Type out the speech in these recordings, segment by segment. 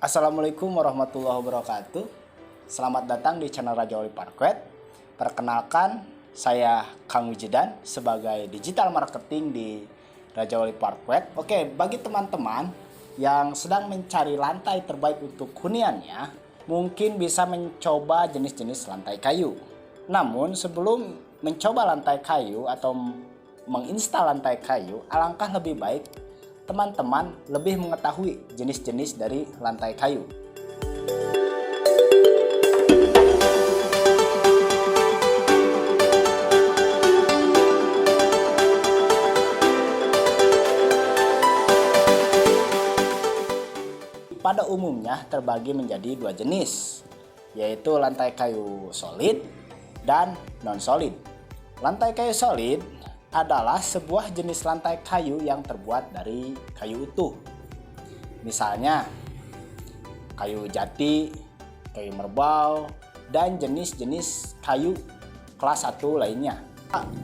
Assalamualaikum warahmatullahi wabarakatuh. Selamat datang di channel Raja Wali Parkwet. Perkenalkan, saya Kang Wijidan sebagai digital marketing di Raja Wali Parkwet. Oke, bagi teman-teman yang sedang mencari lantai terbaik untuk huniannya, mungkin bisa mencoba jenis-jenis lantai kayu. Namun sebelum mencoba lantai kayu atau menginstal lantai kayu, alangkah lebih baik teman-teman lebih mengetahui jenis-jenis dari lantai kayu. Pada umumnya terbagi menjadi dua jenis, yaitu lantai kayu solid dan non-solid. Lantai kayu solid adalah sebuah jenis lantai kayu yang terbuat dari kayu utuh. Misalnya kayu jati, kayu merbau, dan jenis-jenis kayu kelas 1 lainnya.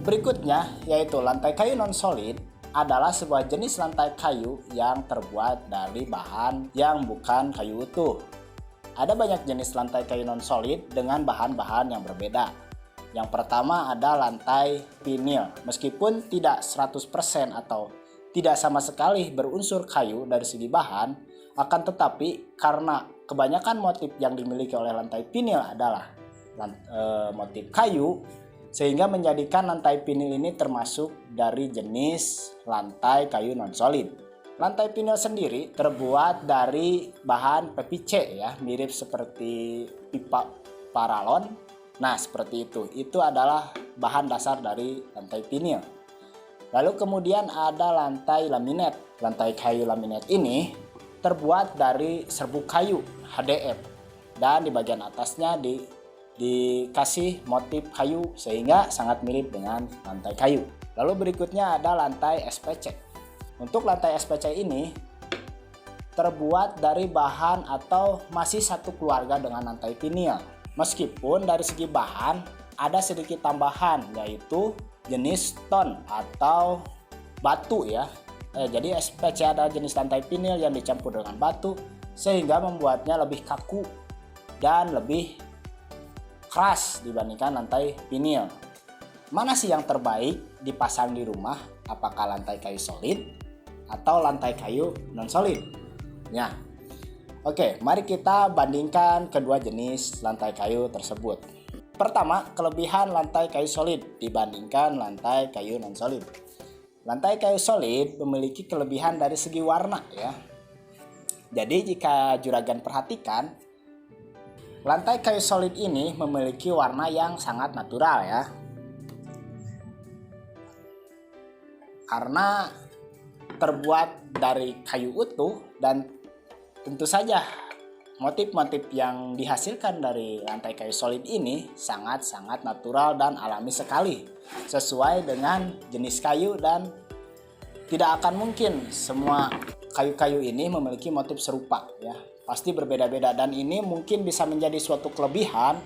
Berikutnya yaitu lantai kayu non-solid adalah sebuah jenis lantai kayu yang terbuat dari bahan yang bukan kayu utuh. Ada banyak jenis lantai kayu non-solid dengan bahan-bahan yang berbeda. Yang pertama ada lantai vinil. Meskipun tidak 100% atau tidak sama sekali berunsur kayu dari segi bahan, akan tetapi karena kebanyakan motif yang dimiliki oleh lantai vinil adalah motif kayu, sehingga menjadikan lantai vinil ini termasuk dari jenis lantai kayu non-solid. Lantai vinil sendiri terbuat dari bahan PVC ya, mirip seperti pipa paralon. Nah, seperti itu. Itu adalah bahan dasar dari lantai vinil. Lalu kemudian ada lantai laminat. Lantai kayu laminat ini terbuat dari serbuk kayu HDF dan di bagian atasnya dikasih motif kayu sehingga sangat mirip dengan lantai kayu. Lalu berikutnya ada lantai SPC. Untuk lantai SPC ini terbuat dari bahan atau masih satu keluarga dengan lantai vinil. Meskipun dari segi bahan ada sedikit tambahan, yaitu jenis stone atau batu ya. Jadi SPC ada jenis lantai vinil yang dicampur dengan batu sehingga membuatnya lebih kaku dan lebih keras dibandingkan lantai vinil. Mana sih yang terbaik dipasang di rumah? Apakah lantai kayu solid atau lantai kayu non solid? Ya. Oke, mari kita bandingkan kedua jenis lantai kayu tersebut. Pertama, kelebihan lantai kayu solid dibandingkan lantai kayu non solid. Lantai kayu solid memiliki kelebihan dari segi warna ya. Jadi jika juragan perhatikan, lantai kayu solid ini memiliki warna yang sangat natural ya. Karena terbuat dari kayu utuh dan tentu saja motif-motif yang dihasilkan dari lantai kayu solid ini sangat-sangat natural dan alami sekali, sesuai dengan jenis kayu, dan tidak akan mungkin semua kayu-kayu ini memiliki motif serupa ya. Pasti berbeda-beda, dan ini mungkin bisa menjadi suatu kelebihan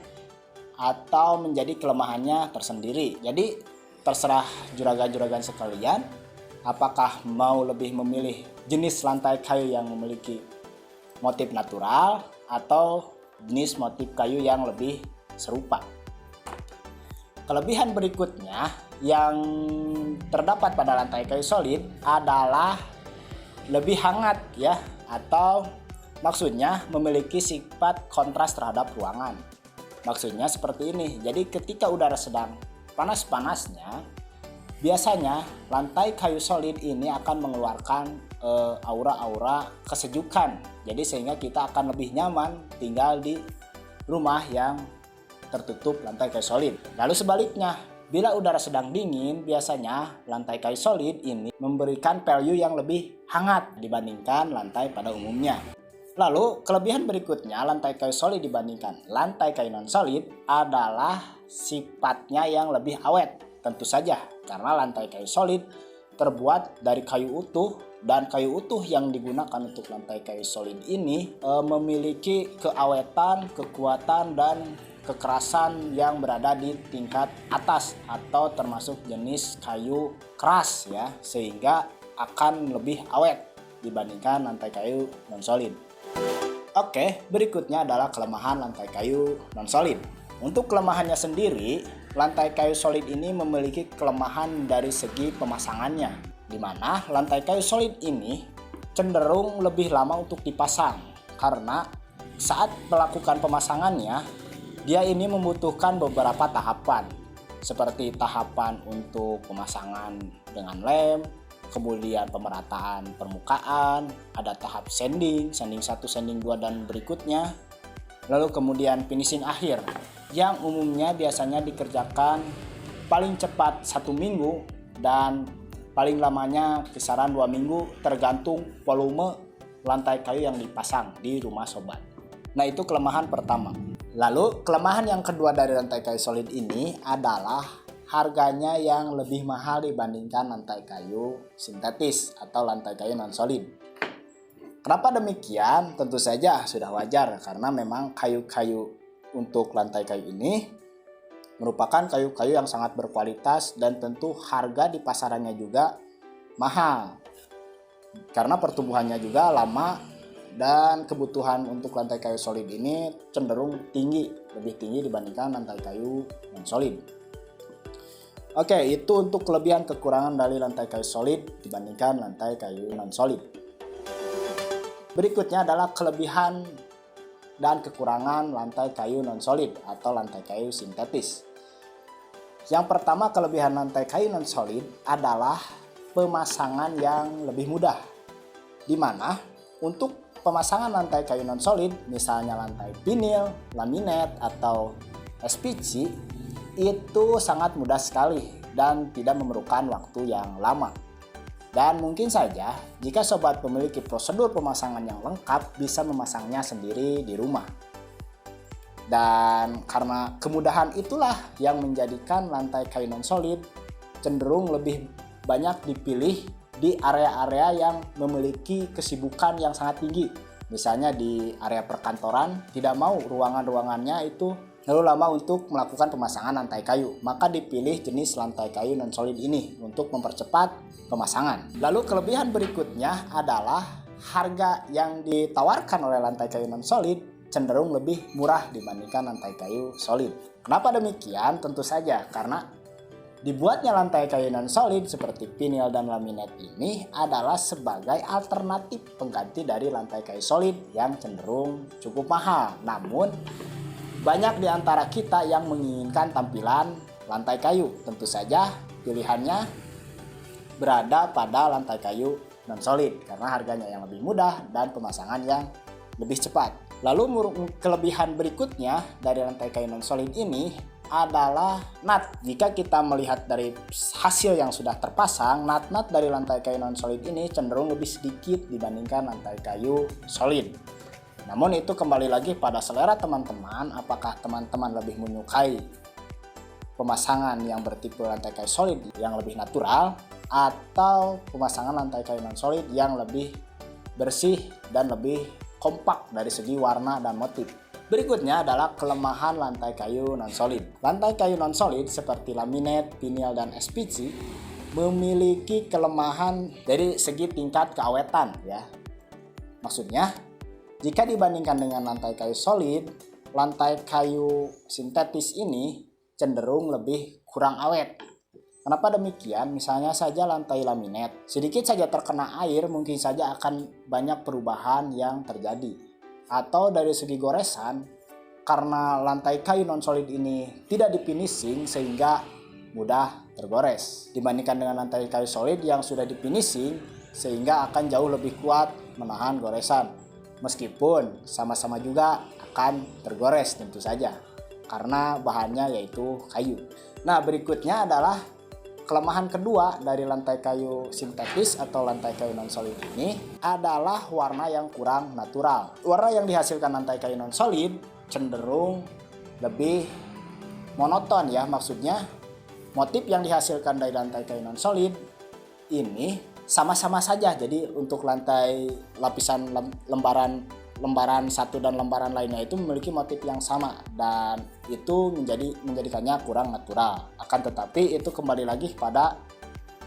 atau menjadi kelemahannya tersendiri. Jadi terserah juragan-juragan sekalian, apakah mau lebih memilih jenis lantai kayu yang memiliki motif natural atau jenis motif kayu yang lebih serupa. Kelebihan berikutnya yang terdapat pada lantai kayu solid adalah lebih hangat ya, atau maksudnya memiliki sifat kontras terhadap ruangan. Maksudnya seperti ini. Jadi ketika udara sedang panas-panasnya, biasanya lantai kayu solid ini akan mengeluarkan aura-aura kesejukan. Jadi sehingga kita akan lebih nyaman tinggal di rumah yang tertutup lantai kayu solid. Lalu sebaliknya, bila udara sedang dingin, biasanya lantai kayu solid ini memberikan value yang lebih hangat dibandingkan lantai pada umumnya. Lalu kelebihan berikutnya lantai kayu solid dibandingkan lantai kayu non solid adalah sifatnya yang lebih awet. Tentu saja karena lantai kayu solid terbuat dari kayu utuh, dan kayu utuh yang digunakan untuk lantai kayu solid ini memiliki keawetan, kekuatan, dan kekerasan yang berada di tingkat atas atau termasuk jenis kayu keras ya, sehingga akan lebih awet dibandingkan lantai kayu non solid. Oke, berikutnya adalah kelemahan lantai kayu non-solid. Untuk kelemahannya sendiri, lantai kayu solid ini memiliki kelemahan dari segi pemasangannya, di mana lantai kayu solid ini cenderung lebih lama untuk dipasang, karena saat melakukan pemasangannya, dia ini membutuhkan beberapa tahapan, seperti tahapan untuk pemasangan dengan lem, kemudian pemerataan permukaan, ada tahap sanding 1, sanding 2 dan berikutnya. Lalu kemudian finishing akhir yang umumnya biasanya dikerjakan paling cepat 1 minggu dan paling lamanya kisaran 2 minggu tergantung volume lantai kayu yang dipasang di rumah sobat. Nah, itu kelemahan pertama. Lalu kelemahan yang kedua dari lantai kayu solid ini adalah harganya yang lebih mahal dibandingkan lantai kayu sintetis atau lantai kayu non-solid. Kenapa demikian? Tentu saja sudah wajar karena memang kayu-kayu untuk lantai kayu ini merupakan kayu-kayu yang sangat berkualitas dan tentu harga di pasarannya juga mahal. Karena pertumbuhannya juga lama dan kebutuhan untuk lantai kayu solid ini cenderung tinggi, lebih tinggi dibandingkan lantai kayu non-solid. Oke, itu untuk kelebihan kekurangan dari lantai kayu solid dibandingkan lantai kayu non-solid. Berikutnya adalah kelebihan dan kekurangan lantai kayu non-solid atau lantai kayu sintetis. Yang pertama, kelebihan lantai kayu non-solid adalah pemasangan yang lebih mudah. Di mana untuk pemasangan lantai kayu non-solid, misalnya lantai vinil, laminate, atau SPC, itu sangat mudah sekali dan tidak memerlukan waktu yang lama. Dan mungkin saja jika sobat memiliki prosedur pemasangan yang lengkap, bisa memasangnya sendiri di rumah. Dan karena kemudahan itulah yang menjadikan lantai kayu non-solid cenderung lebih banyak dipilih di area-area yang memiliki kesibukan yang sangat tinggi. Misalnya di area perkantoran, tidak mau ruangan-ruangannya itu terlalu lama untuk melakukan pemasangan lantai kayu, maka dipilih jenis lantai kayu non-solid ini untuk mempercepat pemasangan. Lalu kelebihan berikutnya adalah harga yang ditawarkan oleh lantai kayu non-solid cenderung lebih murah dibandingkan lantai kayu solid. Kenapa demikian? Tentu saja karena dibuatnya lantai kayu non-solid seperti vinil dan laminate ini adalah sebagai alternatif pengganti dari lantai kayu solid yang cenderung cukup mahal. Namun banyak di antara kita yang menginginkan tampilan lantai kayu. Tentu saja pilihannya berada pada lantai kayu non-solid karena harganya yang lebih mudah dan pemasangan yang lebih cepat. Lalu kelebihan berikutnya dari lantai kayu non-solid ini adalah nut. Jika kita melihat dari hasil yang sudah terpasang, nut-nut dari lantai kayu non-solid ini cenderung lebih sedikit dibandingkan lantai kayu solid. Namun itu kembali lagi pada selera teman-teman, apakah teman-teman lebih menyukai pemasangan yang bertipe lantai kayu solid yang lebih natural atau pemasangan lantai kayu non-solid yang lebih bersih dan lebih kompak dari segi warna dan motif. Berikutnya adalah kelemahan lantai kayu non-solid. Lantai kayu non-solid seperti laminate, vinil, dan SPC memiliki kelemahan dari segi tingkat keawetan ya. Maksudnya, jika dibandingkan dengan lantai kayu solid, lantai kayu sintetis ini cenderung lebih kurang awet. Kenapa demikian? Misalnya saja lantai laminate, sedikit saja terkena air mungkin saja akan banyak perubahan yang terjadi. Atau dari segi goresan, karena lantai kayu non-solid ini tidak difinishing sehingga mudah tergores. Dibandingkan dengan lantai kayu solid yang sudah difinishing sehingga akan jauh lebih kuat menahan goresan. Meskipun sama-sama juga akan tergores tentu saja karena bahannya yaitu kayu. Nah, berikutnya adalah kelemahan kedua dari lantai kayu sintetis atau lantai kayu non-solid ini adalah warna yang kurang natural. Warna yang dihasilkan lantai kayu non-solid cenderung lebih monoton ya, maksudnya motif yang dihasilkan dari lantai kayu non-solid ini sama-sama saja. Jadi untuk lantai lapisan lembaran satu dan lembaran lainnya itu memiliki motif yang sama dan itu menjadikannya kurang natural. Akan tetapi itu kembali lagi pada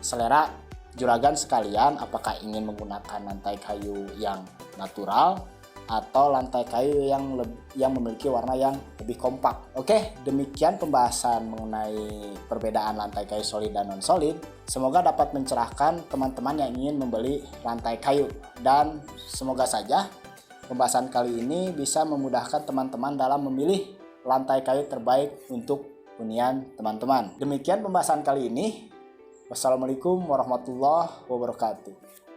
selera juragan sekalian, apakah ingin menggunakan lantai kayu yang natural atau lantai kayu yang memiliki warna yang lebih kompak. Oke, demikian pembahasan mengenai perbedaan lantai kayu solid dan non solid. Semoga dapat mencerahkan teman-teman yang ingin membeli lantai kayu, dan semoga saja pembahasan kali ini bisa memudahkan teman-teman dalam memilih lantai kayu terbaik untuk hunian teman-teman. Demikian pembahasan kali ini. Wassalamualaikum warahmatullahi wabarakatuh.